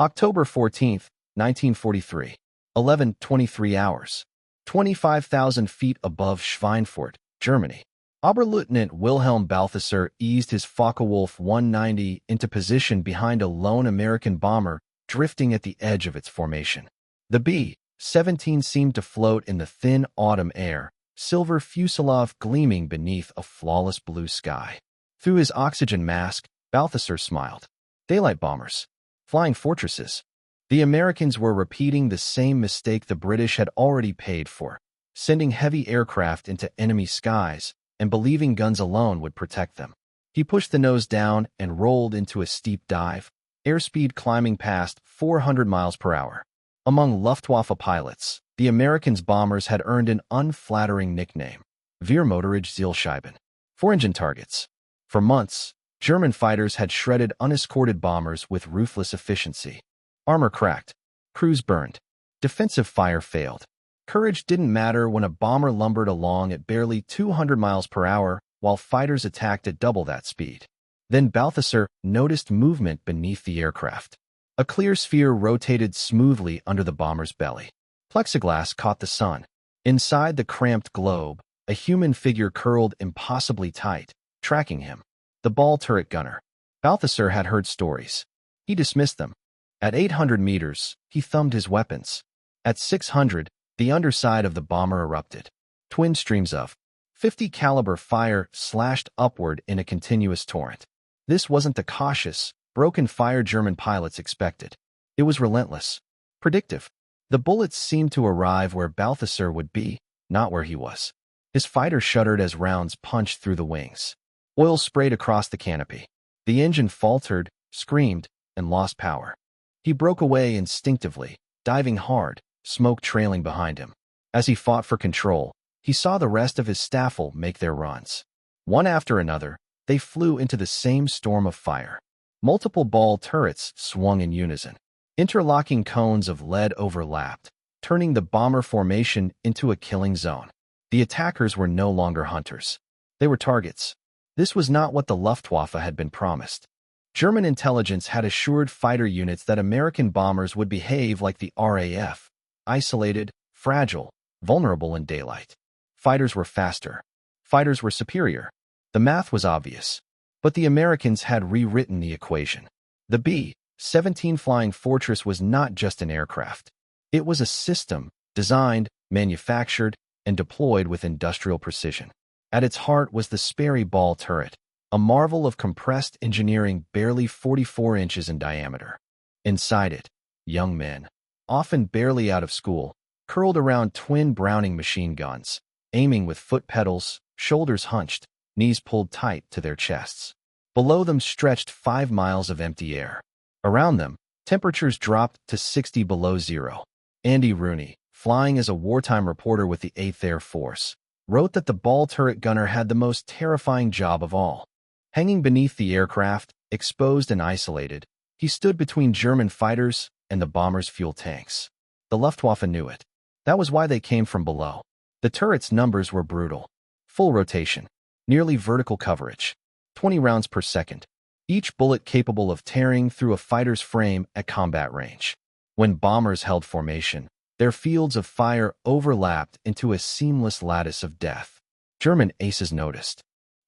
October 14th, 1943. 11:23 hours. 25,000 feet above Schweinfurt, Germany. Oberleutnant Wilhelm Balthasar eased his Focke-Wulf 190 into position behind a lone American bomber drifting at the edge of its formation. The B-17 seemed to float in the thin autumn air, silver fuselage gleaming beneath a flawless blue sky. Through his oxygen mask, Balthasar smiled. Daylight bombers. Flying fortresses. The Americans were repeating the same mistake the British had already paid for, sending heavy aircraft into enemy skies and believing guns alone would protect them. He pushed the nose down and rolled into a steep dive, airspeed climbing past 400 miles per hour. Among Luftwaffe pilots, the Americans' bombers had earned an unflattering nickname, Wehrmotorige Zielscheiben, four-engine targets. For months, German fighters had shredded unescorted bombers with ruthless efficiency. Armor cracked, crews burned, defensive fire failed. Courage didn't matter when a bomber lumbered along at barely 200 miles per hour while fighters attacked at double that speed. Then Balthasar noticed movement beneath the aircraft. A clear sphere rotated smoothly under the bomber's belly. Plexiglass caught the sun. Inside the cramped globe, a human figure curled impossibly tight, tracking him. The ball turret gunner. Balthasar had heard stories. He dismissed them. At 800 meters, he thumbed his weapons. At 600, the underside of the bomber erupted. Twin streams of .50 caliber fire slashed upward in a continuous torrent. This wasn't the cautious, broken fire German pilots expected. It was relentless, predictive. The bullets seemed to arrive where Balthasar would be, not where he was. His fighter shuddered as rounds punched through the wings. Oil sprayed across the canopy. The engine faltered, screamed, and lost power. He broke away instinctively, diving hard, smoke trailing behind him. As he fought for control, he saw the rest of his staffel make their runs. One after another, they flew into the same storm of fire. Multiple ball turrets swung in unison. Interlocking cones of lead overlapped, turning the bomber formation into a killing zone. The attackers were no longer hunters. They were targets. This was not what the Luftwaffe had been promised. German intelligence had assured fighter units that American bombers would behave like the RAF, isolated, fragile, vulnerable in daylight. Fighters were faster. Fighters were superior. The math was obvious. But the Americans had rewritten the equation. The B-17 Flying Fortress was not just an aircraft. It was a system, designed, manufactured, and deployed with industrial precision. At its heart was the Sperry ball turret, a marvel of compressed engineering barely 44 inches in diameter. Inside it, young men, often barely out of school, curled around twin Browning machine guns, aiming with foot pedals, shoulders hunched, knees pulled tight to their chests. Below them stretched 5 miles of empty air. Around them, temperatures dropped to 60 below zero. Andy Rooney, flying as a wartime reporter with the 8th Air Force, wrote that the ball turret gunner had the most terrifying job of all. Hanging beneath the aircraft, exposed and isolated, he stood between German fighters and the bombers' fuel tanks. The Luftwaffe knew it. That was why they came from below. The turret's numbers were brutal. Full rotation, nearly vertical coverage, 20 rounds per second, each bullet capable of tearing through a fighter's frame at combat range. When bombers held formation, their fields of fire overlapped into a seamless lattice of death. German aces noticed.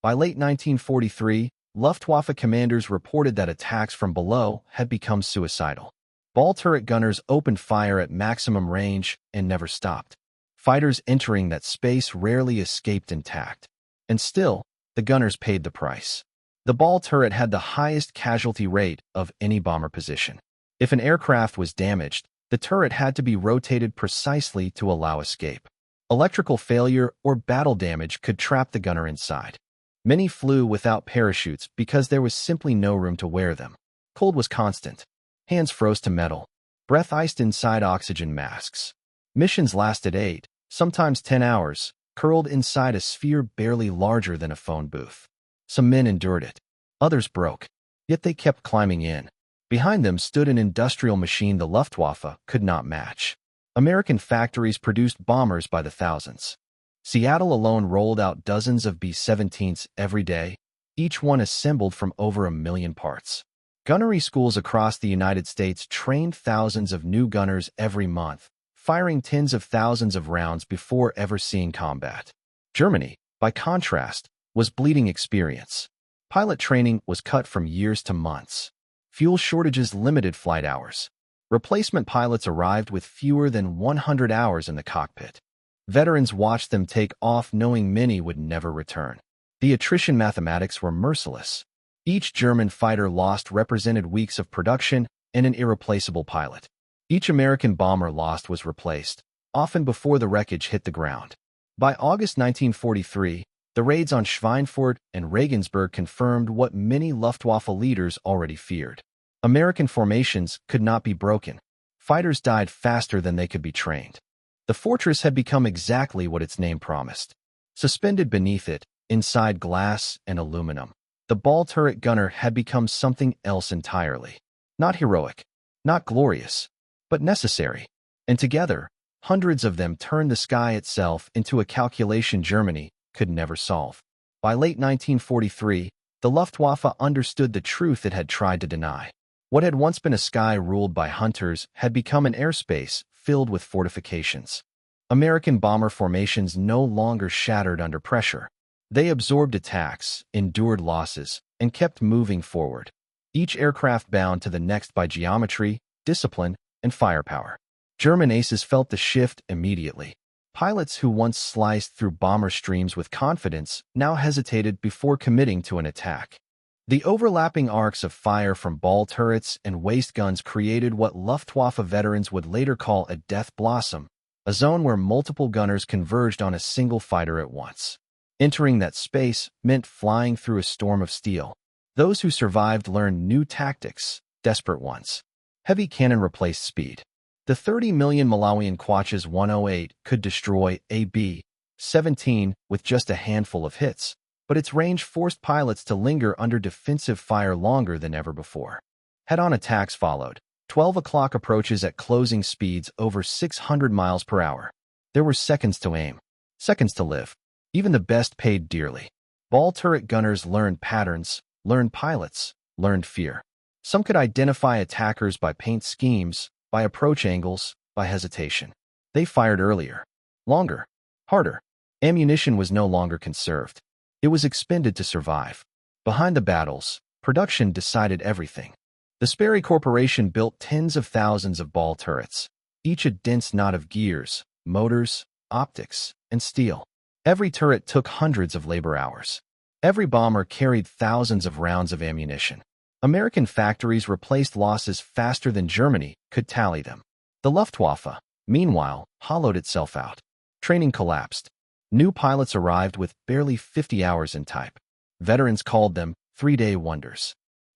By late 1943, Luftwaffe commanders reported that attacks from below had become suicidal. Ball turret gunners opened fire at maximum range and never stopped. Fighters entering that space rarely escaped intact. And still, the gunners paid the price. The ball turret had the highest casualty rate of any bomber position. If an aircraft was damaged, the turret had to be rotated precisely to allow escape. Electrical failure or battle damage could trap the gunner inside. Many flew without parachutes because there was simply no room to wear them. Cold was constant. Hands froze to metal. Breath iced inside oxygen masks. Missions lasted 8, sometimes 10 hours, curled inside a sphere barely larger than a phone booth. Some men endured it. Others broke. Yet they kept climbing in. Behind them stood an industrial machine the Luftwaffe could not match. American factories produced bombers by the thousands. Seattle alone rolled out dozens of B-17s every day, each one assembled from over 1 million parts. Gunnery schools across the United States trained thousands of new gunners every month, firing tens of thousands of rounds before ever seeing combat. Germany, by contrast, was bleeding experience. Pilot training was cut from years to months. Fuel shortages limited flight hours. Replacement pilots arrived with fewer than 100 hours in the cockpit. Veterans watched them take off knowing many would never return. The attrition mathematics were merciless. Each German fighter lost represented weeks of production and an irreplaceable pilot. Each American bomber lost was replaced, often before the wreckage hit the ground. By August 1943, the raids on Schweinfurt and Regensburg confirmed what many Luftwaffe leaders already feared. American formations could not be broken. Fighters died faster than they could be trained. The fortress had become exactly what its name promised. Suspended beneath it, inside glass and aluminum, the ball turret gunner had become something else entirely. Not heroic, not glorious, but necessary. And together, hundreds of them turned the sky itself into a calculation Germany could never solve. By late 1943, the Luftwaffe understood the truth it had tried to deny. What had once been a sky ruled by hunters had become an airspace filled with fortifications. American bomber formations no longer shattered under pressure. They absorbed attacks, endured losses, and kept moving forward. Each aircraft bound to the next by geometry, discipline, and firepower. German aces felt the shift immediately. Pilots who once sliced through bomber streams with confidence now hesitated before committing to an attack. The overlapping arcs of fire from ball turrets and waist guns created what Luftwaffe veterans would later call a death blossom, a zone where multiple gunners converged on a single fighter at once. Entering that space meant flying through a storm of steel. Those who survived learned new tactics, desperate ones. Heavy cannon replaced speed. The 30 million Malawian Quachas 108 could destroy a B-17 with just a handful of hits, but its range forced pilots to linger under defensive fire longer than ever before. Head-on attacks followed. 12 o'clock approaches at closing speeds over 600 miles per hour. There were seconds to aim, seconds to live. Even the best paid dearly. Ball turret gunners learned patterns, learned pilots, learned fear. Some could identify attackers by paint schemes, by approach angles, by hesitation. They fired earlier, longer, harder. Ammunition was no longer conserved. It was expended to survive. Behind the battles, production decided everything. The Sperry Corporation built tens of thousands of ball turrets, each a dense knot of gears, motors, optics, and steel. Every turret took hundreds of labor hours. Every bomber carried thousands of rounds of ammunition. American factories replaced losses faster than Germany could tally them. The Luftwaffe, meanwhile, hollowed itself out. Training collapsed. New pilots arrived with barely 50 hours in type. Veterans called them three-day wonders.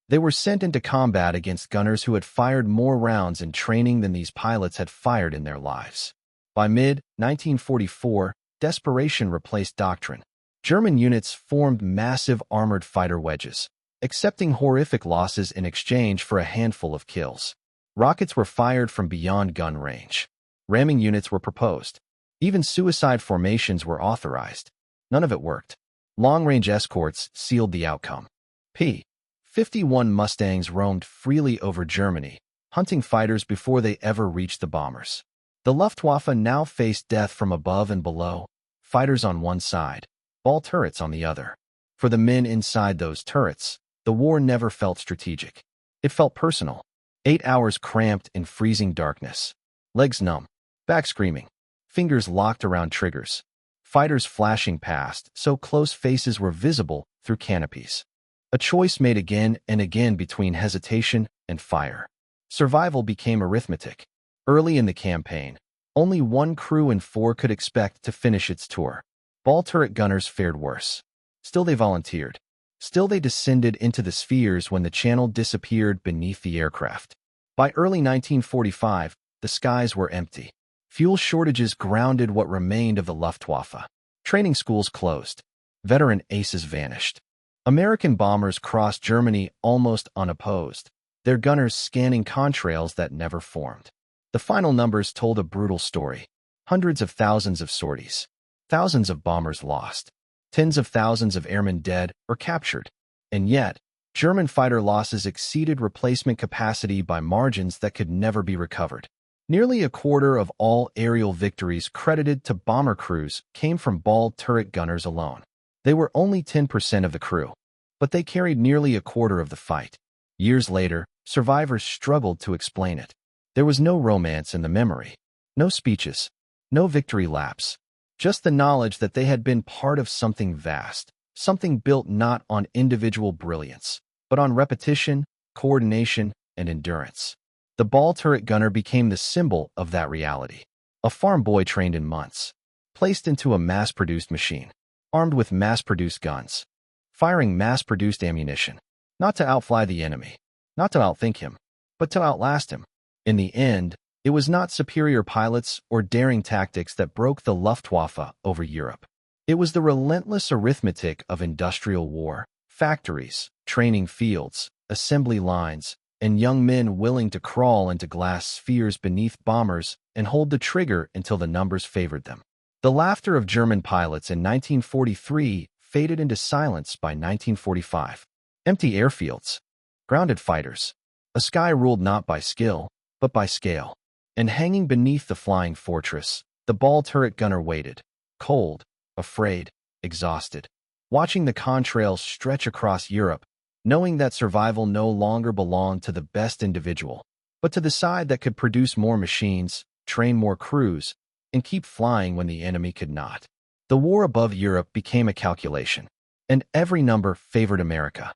They were sent into combat against gunners who had fired more rounds in training than these pilots had fired in their lives. By mid-1944, desperation replaced doctrine. German units formed massive armored fighter wedges, accepting horrific losses in exchange for a handful of kills. Rockets were fired from beyond gun range. Ramming units were proposed. Even suicide formations were authorized. None of it worked. Long-range escorts sealed the outcome. P-51 Mustangs roamed freely over Germany, hunting fighters before they ever reached the bombers. The Luftwaffe now faced death from above and below, fighters on one side, ball turrets on the other. For the men inside those turrets, the war never felt strategic. It felt personal. 8 hours cramped in freezing darkness. Legs numb, back screaming, fingers locked around triggers. Fighters flashing past, so close faces were visible through canopies. A choice made again and again between hesitation and fire. Survival became arithmetic. Early in the campaign, only one crew in 4 could expect to finish its tour. Ball turret gunners fared worse. Still they volunteered. Still they descended into the spheres when the channel disappeared beneath the aircraft. By early 1945, the skies were empty. Fuel shortages grounded what remained of the Luftwaffe. Training schools closed. Veteran aces vanished. American bombers crossed Germany almost unopposed, their gunners scanning contrails that never formed. The final numbers told a brutal story. Hundreds of thousands of sorties. Thousands of bombers lost. Tens of thousands of airmen dead or captured. And yet, German fighter losses exceeded replacement capacity by margins that could never be recovered. Nearly a quarter of all aerial victories credited to bomber crews came from ball turret gunners alone. They were only 10% of the crew, but they carried nearly a quarter of the fight. Years later, survivors struggled to explain it. There was no romance in the memory, no speeches, no victory laps, just the knowledge that they had been part of something vast, something built not on individual brilliance, but on repetition, coordination, and endurance. The ball turret gunner became the symbol of that reality. A farm boy trained in months, placed into a mass-produced machine, armed with mass-produced guns, firing mass-produced ammunition, not to outfly the enemy, not to outthink him, but to outlast him. In the end, it was not superior pilots or daring tactics that broke the Luftwaffe over Europe. It was the relentless arithmetic of industrial war, factories, training fields, assembly lines, and young men willing to crawl into glass spheres beneath bombers and hold the trigger until the numbers favored them. The laughter of German pilots in 1943 faded into silence by 1945. Empty airfields, grounded fighters, a sky ruled not by skill, but by scale. And hanging beneath the flying fortress, the ball turret gunner waited, cold, afraid, exhausted, watching the contrails stretch across Europe, knowing that survival no longer belonged to the best individual, but to the side that could produce more machines, train more crews, and keep flying when the enemy could not. The war above Europe became a calculation, and every number favored America.